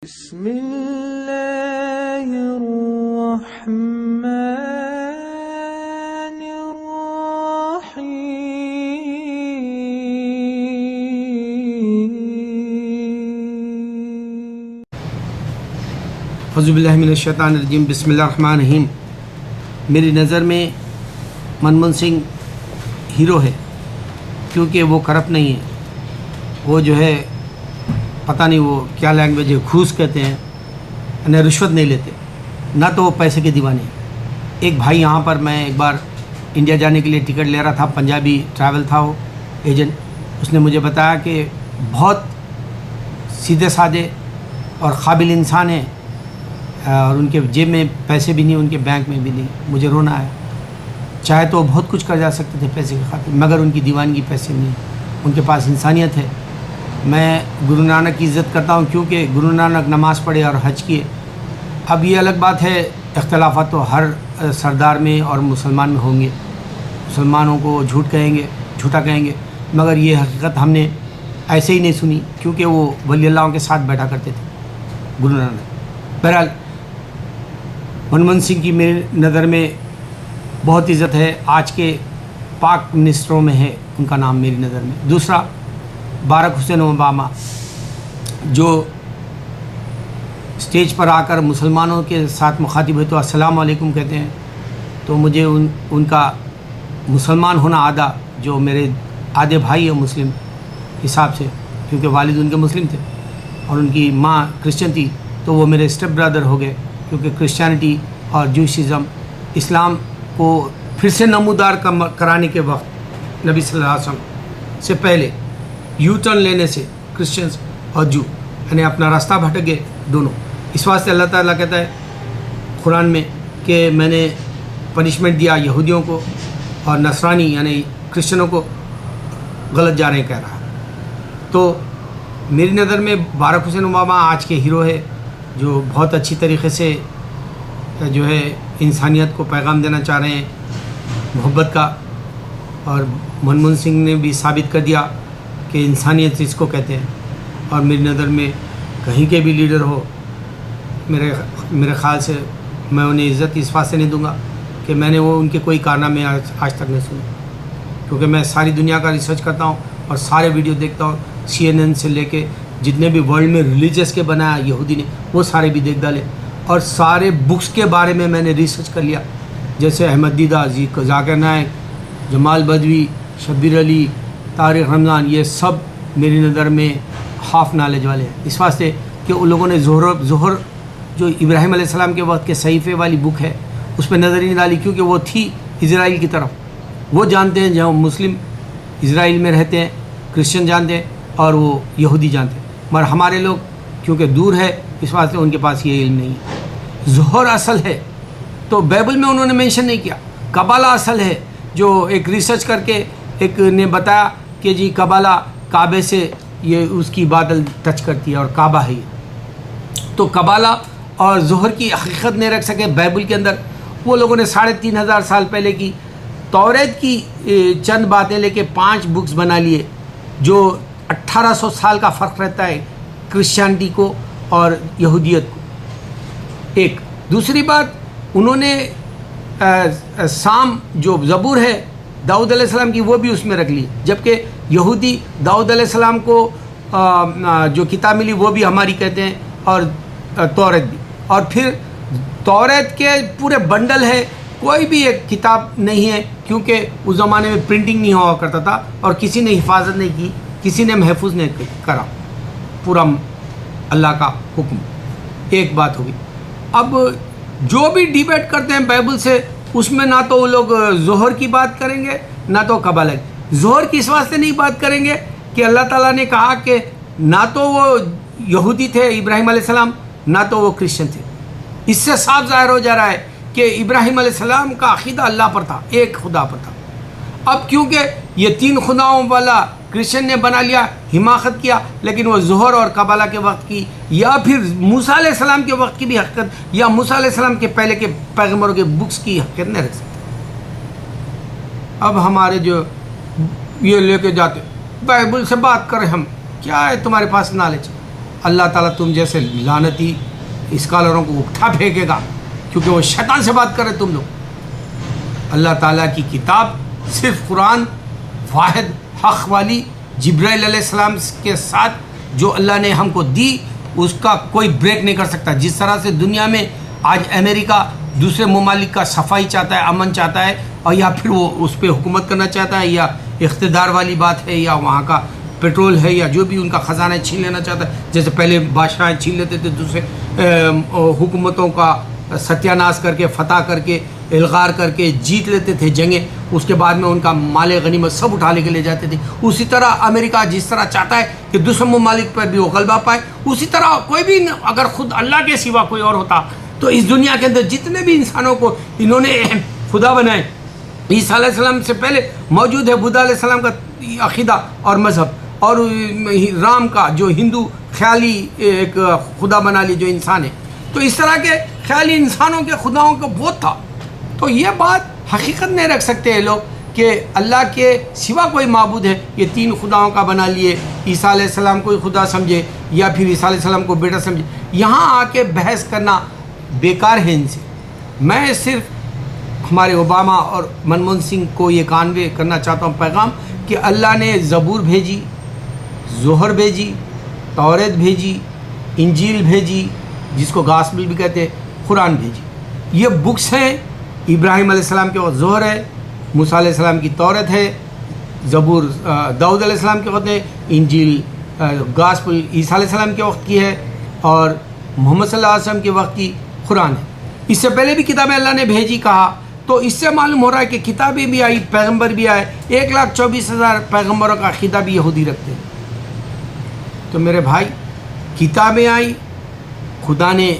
بسم اللہ الرحمن الرحیم۔ اعوذ باللہ من الشیطان الرجیم، بسم اللہ الرحمن الرحیم۔ میری نظر میں منموہن سنگھ ہیرو ہے، کیونکہ وہ کرپٹ نہیں ہے۔ وہ جو ہے پتہ نہیں وہ کیا لینگویج ہے، گھوس کہتے ہیں، انہیں رشوت نہیں لیتے، نہ تو وہ پیسے کے دیوانے ہیں۔ ایک بھائی یہاں پر، میں ایک بار انڈیا جانے کے لیے ٹکٹ لے رہا تھا، پنجابی ٹریول تھا وہ ایجنٹ، اس نے مجھے بتایا کہ بہت سیدھے سادھے اور قابل انسان ہیں، اور ان کے جیب میں پیسے بھی نہیں، ان کے بینک میں بھی نہیں۔ مجھے رونا آیا، چاہے تو وہ بہت کچھ کر جا سکتے تھے پیسے کی خاطر، مگر ان کی دیوانگی پیسے نہیں، ان کے پاس انسانیت ہے۔ میں گرو نانک کی عزت کرتا ہوں، کیونکہ گرو نانک نماز پڑھے اور حج کیے۔ اب یہ الگ بات ہے، اختلافات تو ہر سردار میں اور مسلمان میں ہوں گے، مسلمانوں کو جھوٹا کہیں گے، مگر یہ حقیقت ہم نے ایسے ہی نہیں سنی، کیونکہ وہ ولی اللہ کے ساتھ بیٹھا کرتے تھے گرو نانک۔ بہرحال منموہن سنگھ کی میری نظر میں بہت عزت ہے، آج کے پاک منسٹروں میں ہے ان کا نام میری نظر میں۔ دوسرا، باراک حسین اوباما، جو اسٹیج پر آ کر مسلمانوں کے ساتھ مخاطب ہوئے تو السلام علیکم کہتے ہیں، تو مجھے ان کا مسلمان ہونا آدھا، جو میرے آدھے بھائی ہیں مسلم حساب سے، کیونکہ والد ان کے مسلم تھے اور ان کی ماں کرسچن تھی، تو وہ میرے اسٹیپ برادر ہو گئے، کیونکہ کرسچینٹی اور جوشزم اسلام کو پھر سے نمودار کرانے کے وقت نبی صلی اللہ علیہ وسلم سے پہلے یو ٹرن لینے سے کرسچنز اور جو یعنی اپنا راستہ بھٹک گئے دونوں۔ اس واسطے اللہ تعالیٰ کہتا ہے قرآن میں کہ میں نے پنشمنٹ دیا یہودیوں کو، اور نصرانی یعنی کرسچنوں کو غلط جا رہے کہہ رہا۔ تو میری نظر میں باراک حسین اوباما آج کے ہیرو ہے، جو بہت اچھی طریقے سے جو ہے انسانیت کو پیغام دینا چاہ رہے ہیں، محبت کا۔ اور منموہن سنگھ نے بھی ثابت کر دیا کہ انسانیت اس کو کہتے ہیں، اور میری نظر میں کہیں کے بھی لیڈر ہو، میرے خیال سے میں انہیں عزت اس واسطے نہیں دوں گا کہ میں نے وہ ان کے کوئی کارنامے آج تک نہیں سنے، کیونکہ میں ساری دنیا کا ریسرچ کرتا ہوں اور سارے ویڈیو دیکھتا ہوں، CNN سے لے کے جتنے بھی ورلڈ میں ریلیجس کے بنایا یہودی نے، وہ سارے بھی دیکھ ڈالے، اور سارے بکس کے بارے میں نے ریسرچ کر لیا، جیسے احمد دیدہ، ذاکر نائک، جمال بدوی، شبیر علی، طارق رمضان، یہ سب میری نظر میں ہاف نالج والے ہیں، اس واسطے کہ ان لوگوں نے ظہر جو ابراہیم علیہ السلام کے وقت کے صحیفے والی بک ہے اس پہ نظر ہی نہیں ڈالی، کیونکہ وہ تھی اسرائیل کی طرف، وہ جانتے ہیں جہاں مسلم اسرائیل میں رہتے ہیں، کرسچن جانتے ہیں اور وہ یہودی جانتے ہیں، مگر ہمارے لوگ کیونکہ دور ہے اس واسطے ان کے پاس یہ علم نہیں ہے۔ ظہر اصل ہے تو بائبل میں انہوں نے مینشن نہیں کیا، قبالہ اصل ہے، جو ایک ریسرچ کر کے ایک نے بتایا کہ جی قبالہ کعبے سے یہ اس کی بادل ٹچ کرتی ہے اور کعبہ ہے یہ، تو قبالہ اور ظہر کی حقیقت نہیں رکھ سکے بائبل کے اندر۔ وہ لوگوں نے 3500 سال پہلے کی توریت کی چند باتیں لے کے 5 بکس بنا لیے، جو 1800 سال کا فرق رہتا ہے کرسچینٹی کو اور یہودیت کو۔ ایک دوسری بات، انہوں نے سام جو زبور ہے داؤد علیہ السلام کی، وہ بھی اس میں رکھ لی، جبکہ یہودی داؤد علیہ السلام کو جو کتاب ملی وہ بھی ہماری کہتے ہیں، اور توریت بھی، اور پھر توریت کے پورے بنڈل ہے، کوئی بھی ایک کتاب نہیں ہے، کیونکہ اس زمانے میں پرنٹنگ نہیں ہوا کرتا تھا اور کسی نے حفاظت نہیں کی، کسی نے محفوظ نہیں کرا، پورا اللہ کا حکم۔ ایک بات ہوگی۔ اب جو بھی ڈیبیٹ کرتے ہیں بائبل سے، اس میں نہ تو وہ لوگ ظہر کی بات کریں گے نہ تو قبالہ کی۔ ظہر کی اس واسطے نہیں بات کریں گے کہ اللہ تعالیٰ نے کہا کہ نہ تو وہ یہودی تھے ابراہیم علیہ السلام، نہ تو وہ کرسچن تھے۔ اس سے صاف ظاہر ہو جا رہا ہے کہ ابراہیم علیہ السلام کا عقیدہ اللہ پر تھا، ایک خدا پر تھا۔ اب کیونکہ یہ 3 خداؤں والا کرسچن نے بنا لیا، حماقت کیا، لیکن وہ ظہر اور قبالہ کے وقت کی یا پھر موسیٰ علیہ السلام کے وقت کی بھی حقیقت، یا موسیٰ علیہ السلام کے پہلے کے پیغمبروں کے بکس کی حقیقت نہیں رکھ سکتے۔ اب ہمارے جو یہ لے کے جاتے بائبل سے بات کریں، ہم کیا ہے تمہارے پاس نالج؟ اللہ تعالیٰ تم جیسے لعنتی اسکالروں کو اٹھا پھینکے گا، کیونکہ وہ شیطان سے بات کرے تم لوگ۔ اللہ تعالیٰ کی کتاب صرف قرآن، واحد حق والی جبرائیل علیہ السلام کے ساتھ جو اللہ نے ہم کو دی، اس کا کوئی بریک نہیں کر سکتا۔ جس طرح سے دنیا میں آج امریکہ دوسرے ممالک کا صفائی چاہتا ہے، امن چاہتا ہے، اور یا پھر وہ اس پہ حکومت کرنا چاہتا ہے، یا اقتدار والی بات ہے، یا وہاں کا پیٹرول ہے، یا جو بھی ان کا خزانہ چھین لینا چاہتا ہے، جیسے پہلے بادشاہ چھین لیتے تھے دوسرے حکومتوں کا ستیہ ناش کر کے، فتح کر کے، الغار کر کے جیت لیتے تھے جنگیں، اس کے بعد میں ان کا مال غنیمت سب اٹھا لے کے لے جاتے تھے۔ اسی طرح امریکہ جس طرح چاہتا ہے کہ دوسرے ممالک پر بھی وہ غلبہ پائے، اسی طرح کوئی بھی اگر خود اللہ کے سوا کوئی اور ہوتا تو اس دنیا کے اندر جتنے بھی انسانوں کو انہوں نے خدا بنائے، عیسیٰ علیہ السلام سے پہلے موجود ہے بدھا علیہ السلام کا عقیدہ اور مذہب، اور رام کا جو ہندو خیالی ایک خدا بنا لی جو انسان ہے، تو اس طرح کے خیالی انسانوں کے خداؤں کا بہت تھا۔ تو یہ بات حقیقت نہیں رکھ سکتے یہ لوگ کہ اللہ کے سوا کوئی معبود ہے، یہ تین خداؤں کا بنا لیے، عیسیٰ علیہ السلام کو خدا سمجھے یا پھر عیسیٰ علیہ السلام کو بیٹا سمجھے۔ یہاں آ کے بحث کرنا بیکار ہے ان سے۔ میں صرف ہمارے اوباما اور منموہن سنگھ کو یہ کانوے کرنا چاہتا ہوں پیغام کہ اللہ نے زبور بھیجی، زہر بھیجی، توریت بھیجی، انجیل بھیجی، جس کو گاسپل بھی کہتے ہیں، قرآن بھیجی۔ یہ بکس ہیں، ابراہیم علیہ السلام کے وقت زہر ہے، موسیٰ علیہ السلام کی توریت ہے، زبور داؤد علیہ السلام کے وقت ہے، انجیل گاسپل عیسیٰ علیہ السلام کے وقت کی ہے، اور محمد صلی اللہ علیہ وسلم کے وقت کی قرآن ہے۔ اس سے پہلے بھی کتابیں اللہ نے بھیجی کہا، تو اس سے معلوم ہو رہا ہے کہ کتابیں بھی آئی، پیغمبر بھی آئے۔ 1,24,000 پیغمبروں کا عقیدہ بھی یہودی رکھتے ہیں۔ تو میرے بھائی، کتابیں آئی، خدا نے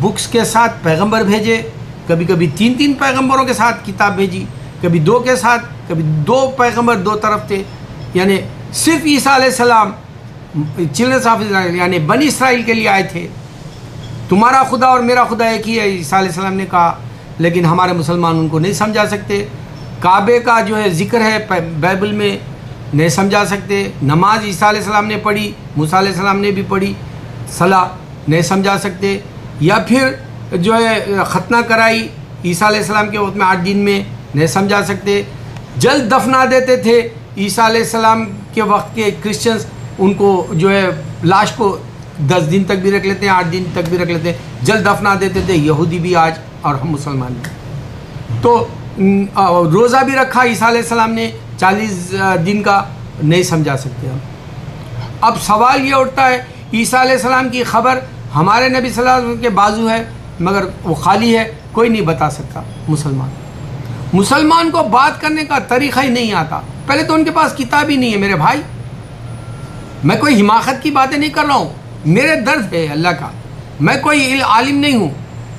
بکس کے ساتھ پیغمبر بھیجے، کبھی کبھی 3 پیغمبروں کے ساتھ کتاب بھیجی، کبھی 2 کے ساتھ، کبھی 2 پیغمبر 2 طرف تھے، یعنی صرف عیسیٰ علیہ السلام چلڈرنس آف اسرائیل یعنی بنی اسرائیل کے لیے آئے تھے۔ تمہارا خدا اور میرا خدا ایک ہی ہے، عیسیٰ علیہ السلام نے کہا، لیکن ہمارے مسلمان ان کو نہیں سمجھا سکتے۔ کعبے کا جو ہے ذکر ہے بائبل میں، نہیں سمجھا سکتے۔ نماز عیسیٰ علیہ السلام نے پڑھی، موسیٰ علیہ السلام نے بھی پڑھی، صلاح نہیں سمجھا سکتے۔ یا پھر جو ہے ختنہ کرائی عیسیٰ علیہ السلام کے وقت میں 8 دن میں، نہیں سمجھا سکتے۔ جلد دفنا دیتے تھے عیسیٰ علیہ السلام کے وقت کے کرسچنز، ان کو جو ہے لاش کو 10 دن تک بھی رکھ لیتے ہیں، 8 دن تک بھی رکھ لیتے ہیں، جلد دفنا دیتے تھے یہودی بھی آج، اور ہم مسلمان بھی۔ تو روزہ بھی رکھا عیسیٰ علیہ السلام نے 40 دن کا، نہیں سمجھا سکتے ہم۔ اب سوال یہ اٹھتا ہے، عیسیٰ علیہ السلام کی خبر ہمارے نبی صلی اللہ علیہ وسلم کے بازو ہے، مگر وہ خالی ہے، کوئی نہیں بتا سکتا۔ مسلمان کو بات کرنے کا طریقہ ہی نہیں آتا، پہلے تو ان کے پاس کتاب ہی نہیں ہے۔ میرے بھائی، میں کوئی حماقت کی باتیں نہیں کر رہا ہوں، میرے درد ہے اللہ کا، میں کوئی عالم نہیں ہوں،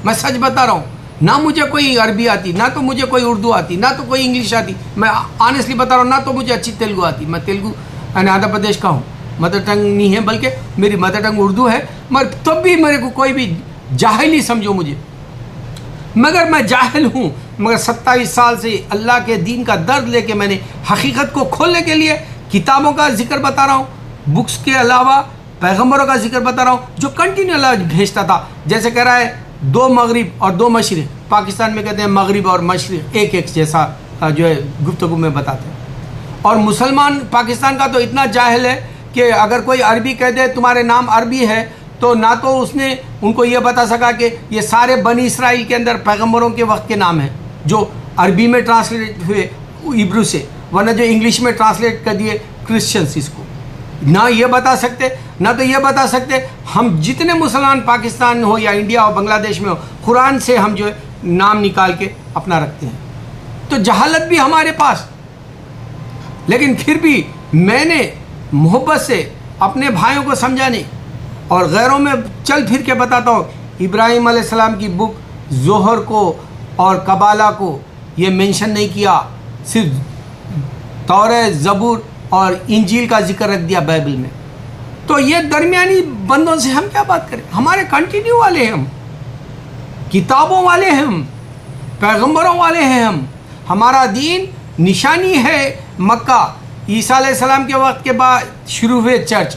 میں سچ بتا رہا ہوں۔ نہ مجھے کوئی عربی آتی، نہ تو مجھے کوئی اردو آتی، نہ تو کوئی انگلش آتی، میں آنیسٹلی بتا رہا ہوں، نہ تو مجھے اچھی تیلگو آتی۔ میں تیلگو آندھرا پردیش کا ہوں، مدر ٹنگ نہیں ہے، بلکہ میری مدر ٹنگ اردو ہے، مگر تب بھی میرے کو کوئی بھی جاہل ہی سمجھو مجھے، مگر میں جاہل ہوں، مگر 27 سال سے اللہ کے دین کا درد لے کے میں نے حقیقت کو کھولنے کے لیے کتابوں کا ذکر بتا رہا ہوں، بکس کے علاوہ پیغمبروں کا ذکر بتا رہا ہوں جو کنٹینیو اللہ بھیجتا تھا۔ جیسے کہہ رہا ہے 2 مغرب اور 2 مشرق، پاکستان میں کہتے ہیں مغرب اور مشرق ایک جیسا جو ہے گفتگو میں بتاتے ہیں۔ اور مسلمان پاکستان کا تو اتنا جاہل ہے کہ اگر کوئی عربی کہہ دے تمہارے نام عربی ہے، تو نہ تو اس نے ان کو یہ بتا سکا کہ یہ سارے بنی اسرائیل کے اندر پیغمبروں کے وقت کے نام ہیں جو عربی میں ٹرانسلیٹ ہوئے عبرو سے، ورنہ جو انگلش میں ٹرانسلیٹ کر دیے کرسچنس اس کو، نہ یہ بتا سکتے، نہ تو یہ بتا سکتے۔ ہم جتنے مسلمان پاکستان ہو یا انڈیا ہو بنگلہ دیش میں ہو، قرآن سے ہم جو ہے نام نکال کے اپنا رکھتے ہیں، تو جہالت بھی ہمارے پاس۔ لیکن پھر بھی میں نے محبت سے اپنے بھائیوں کو سمجھانے اور غیروں میں چل پھر کے بتاتا ہوں، ابراہیم علیہ السلام کی بک زہر کو اور کبالہ کو یہ مینشن نہیں کیا، صرف توریت، زبور اور انجیل کا ذکر رکھ دیا بائبل میں۔ تو یہ درمیانی بندوں سے ہم کیا بات کریں؟ ہمارے کنٹینیو والے ہیں، ہم کتابوں والے ہیں، ہم پیغمبروں والے ہیں، ہمارا دین نشانی ہے مکہ، عیسیٰ علیہ السلام کے وقت کے بعد شروع ہوئے چرچ،